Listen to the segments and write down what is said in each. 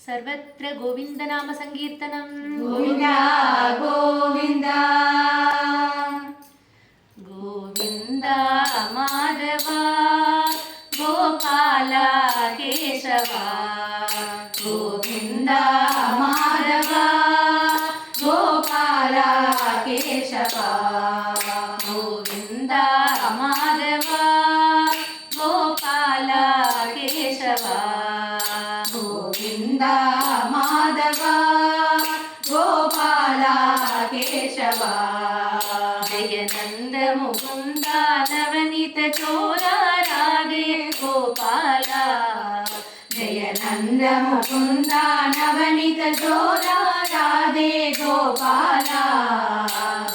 सर्वत्र गोविन्दनाम संकीर्तनं गोविन्द गोविन्द गोविन्द माधव गोपाल केशव गोविन्द माधव गोपाल केशव गोविन्द माधव गोपाल केशव गोविन्द माधव गोपाल केशव जय नंद मुकुंद नवनीत चोरा राधे गोपाल जय नंद मुकुंद नवनीत चोरा राधे गोपाल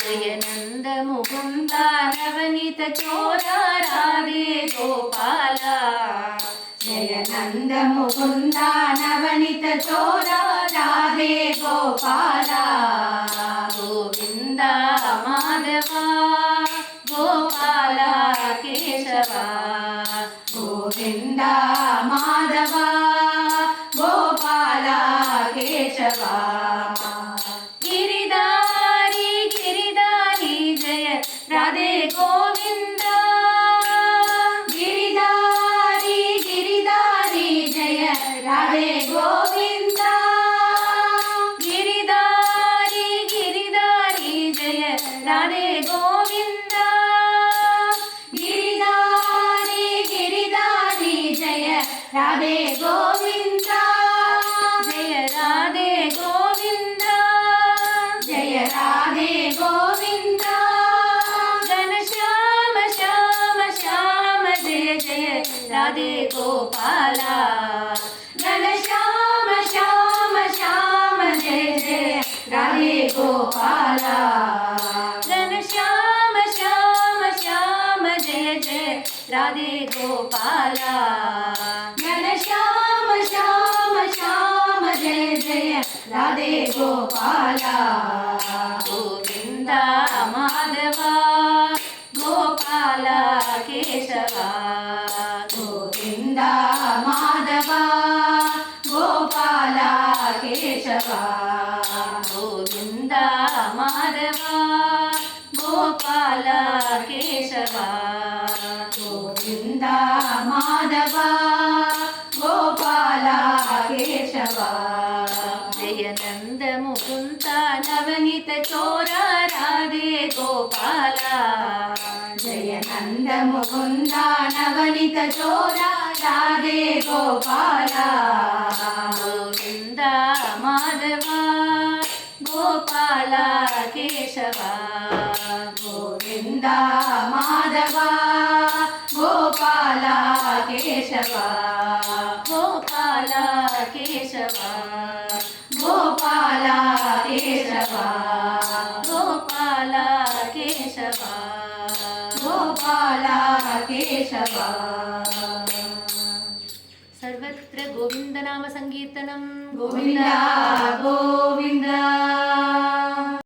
जय नंद मुकुंद नवनीत चोरा राधे गोपाल जय नंद मुकुंद नवनीत चोरा राधे गोपाल गोविंद माधव गोपाल केशव गोविंद माधव गोपाल केशव गिरिधारी गिरिधारी जय राधे गोविंद गिरिधारी गिरिधारी जय राधे गोविंद गिरिधारी गिरिधारी जय राधे गोविंद गिरिधारी गिरिधारी जय राधे गोविंद जय राधे गोविंद जय राधे गोविंद घन श्याम श्याम श्याम जय जय राधे गोपाल घन श्याम श्याम श्याम जय जय राधे गोपाल घन श्याम श्याम श्याम जय जय राधे गोपाल घन श्याम श्याम श्याम जय जय राधे गोपाल गोविंद माधव गोपाल केशव गोविंद माधव गोपाल केशव गोविंद माधव गोपाल केशव गोविंद माधव गोपाल केशव जय नंद मुकुंद नवनीत चोरा राधे गोपाल जय नंद मुकुंद नवनीत चोरा राधे गोपाल गोविंद माधव गोपाल केशव गोविंद माधव गोपाल केशव गोपाल केशव गोपाल केशव गोपाल केशव गोपाल केशव सर्वत्र गोविंद नाम संकीर्तनं गोविंद गोविंद